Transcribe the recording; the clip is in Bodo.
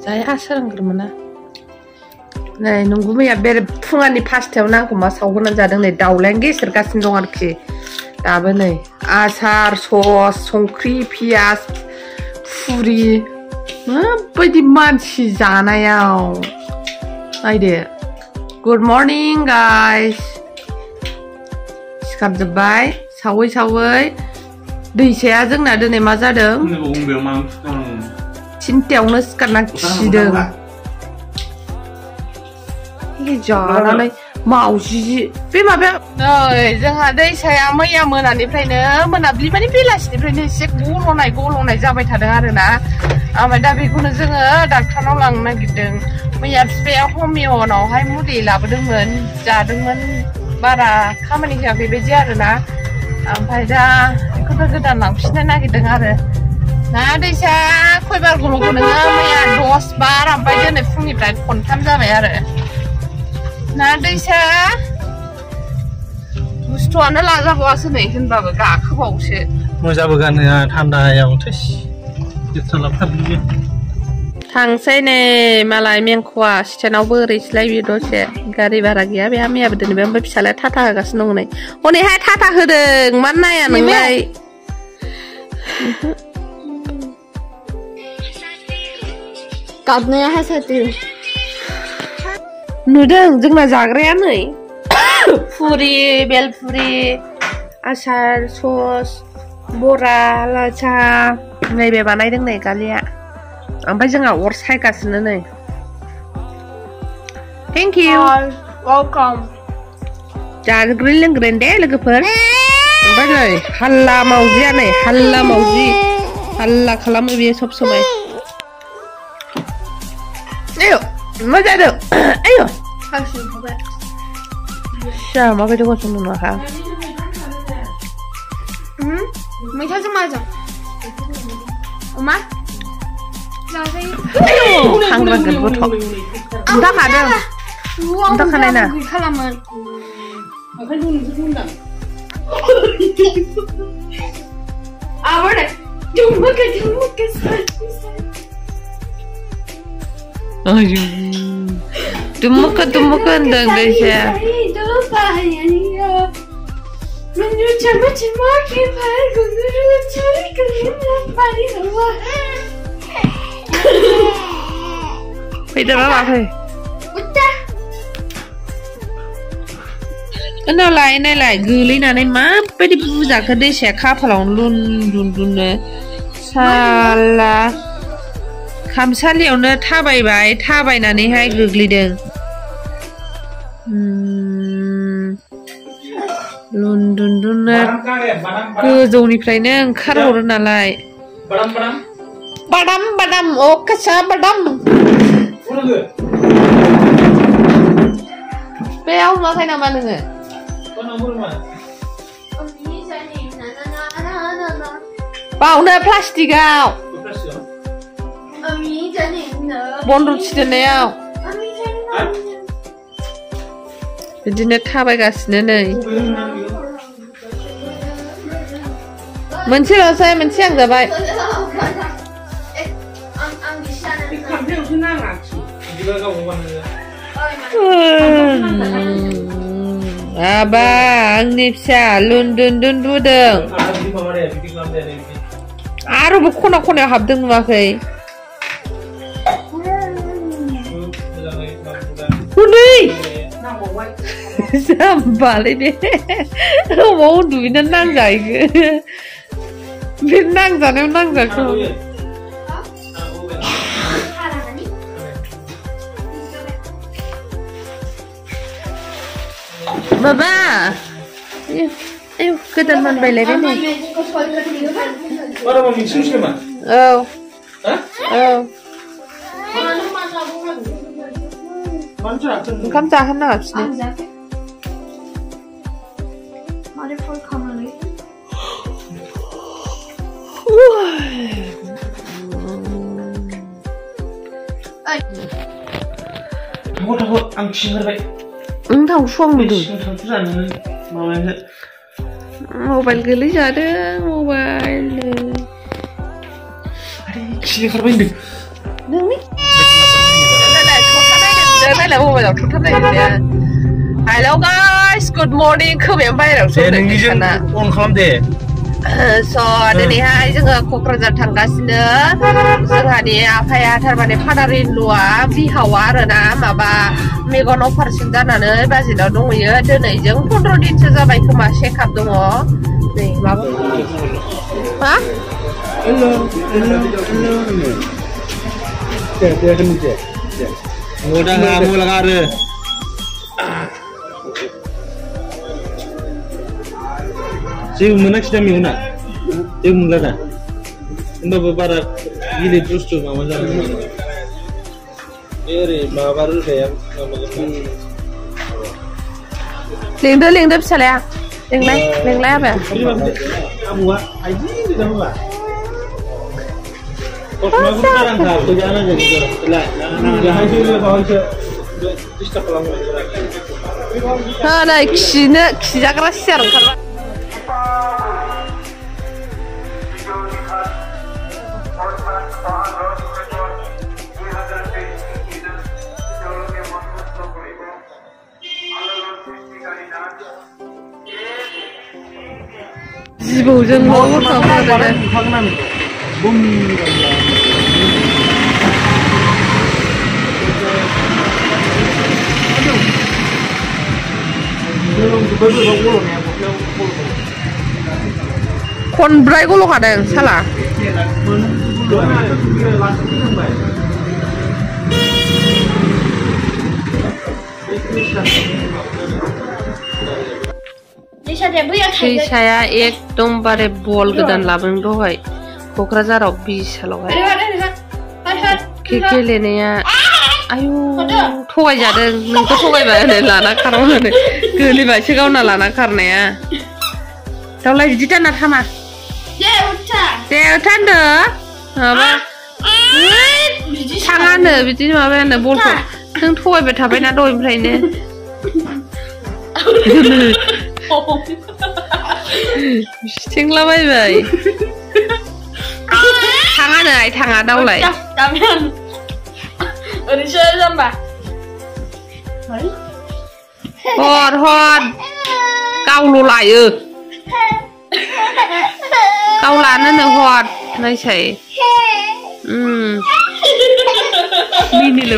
जाय आसारंग्रोमोन ना नै नंगौ मैया बे फुङानि 5टायाव नांगौमा सावगोनानै जादों नै दाउलायानो गेसेरगासिनो दं आरोखि दाबो नै आसार सस संख्रि पियाज फुरि माबायदि मानसि जानायाव नायदो गुड मर्निं गाइस सिखारजोब्बाय सावै सावै दैसाया जोंना दिनै मा जादों 3टायावनो सिखारना खिदों जानानै मावजि बे माबाया नै जोंहा दैसाया मैया मोनानिफ्रायनो मोनाबिलि माने बेलासिनिफ्रायनो एसे गल'नाय जाबाय थादों आरोना ओमफ्राय दा बेखौनो जोङो डाक्टारनाव लांनो नागिरदों मैया बिफाया हमिअनावहाय मुलि लाबोदोंमोन जादोंमोन बारा खामानि होआखै बायदि आरोना ओमफ्राय दा बेखौथ' गोदान लांफिननो नागिरदों आरो ना दैसा खयबार गल'खौ नोङो मैया 10 बार ओमफ्राय दिनै फुंनिफ्राय खनथाम जाबाय आरो ना दैसा बुस्थुआनो लाजाबावासो नै होनबाबो गाखोबावसो मोजांबो गानो थान्दायाव थैस थांसै नै मालाय मेंख'आ स्टेनावबो ओरैसोलाय बे दसे गारि भारा गैया बेहा मैयाबो दोनबाय ओमफ्राय फिसालाया टाटा होगासिनो दं नै हनैहाय टाटा होदों मानो नाया नोंलाय गाबनाया हासाथि नुदों जोंना जाग्राया नै फुरि बेलफुरि आसार सस बरा लाचा नैबे बानायदों नै गालिया ओमफ्राय जोंहा अर सायगासिनो नै थेंक इउ वेलकाम जाग्रो लोंग्रो दे लोगोफोर ओमफ्राय नै हाल्ला मावजिया नै हाल्ला मावजि हाल्ला खालामो बियो सब समाय आयौ मा जादों आयौ सा माबायदि गसंदों नोंहा मैथाजों माजों अमा खांग्रांगोन गथ' उन्दाखानाय ना खालामो Dumuk hoन्दों दैसाया फैदोंना माखै नायलाय गोलैनानै माबायदि बुजाखो दैसाया खाफालावनो लुन साला खामसालियावनो थाबायबाय थाबायनानैहाय गोग्लैदों लुन गोजौनिफ्रायनो ओंखारहरो नालाय बादाम ओ कासा बादाम बेयाव नुवाखै नामा नोङो बावनो प्लास्टिकआव बनरुथि दोननायाव बिदिनो थाबायगासिनो नै मोनसेल'सै मोनसे आं जाबाय आबा आंनि फिसा लुन बुदों आरोबो खनायाव हाबदों नुवाखै उन्दै जाम्बालै बे अबाव उन्दुनो नांजाहैगो बे नांजानायाव नांजाखौ माबा गोदान मोनबायलायबाय नै औ ओंखाम जाहोनो नाङा बिसोरनो आं खिंहरबाय थांसु आं नुदों मबाइल गोलैजादों मबाइल खिंहरबाय होनदों नोंनि này là bao giờ thút thắt này nè hello guys good morning cứ miệng bay đâu dे नोंनिजों अन खालाम दे so दिनैहाय जोङो क'क्राझार थांगासिनो जोंहानि आफाया थारमाने फादार इन ल'आ बिहावा आरोना माबा मेगन अपारेसन जानानै बाजिनाव दंहैयो दिनैजों 15 दिनसो जाबाय खोमा चेकआप दङ नै माबा मा मुला आरो जेबो मोनाखिसै दा मेगना जेबो मोनला दा होमबाबो बारा गिलिर बुस्थु माबा जादों बे ओरै माबा रोदाया माबागोन लिंदो फिसालाया लिंलाय आबै आबौआ आइदि दा होमबा गथ'नाबो गारांखा फैजाना जों लाय जाहायसो बावैसो डिस्टार्ब खालामबाय नै खिजाग्रा सियार ओंखारबाय जिबौजों न' गथ'फोर खनब्रै गल'खादों साला फैसाया एकदमबारे बल गोदान लाबोदों दहाय क'क्राझाराव बिसालावहाय गेलेनाया आयु थगायजादों नोंखौ थगायबाय होनो लाना खारनानै गोलैबायसो गावना लाना खारनाया दावलाय बिदि दाना थामा दे उथानदो माबा थाङानो बिदि माबायानो बलखौ नों थगायबाय थाबायना दहायनिफ्रायनो सिथिंलाबायबाय थाङानो आइ थाङा दावलाय ओरैसो जाम्बा हर गावल' लायो गाव लानोनो हर नायसाय मिनिल'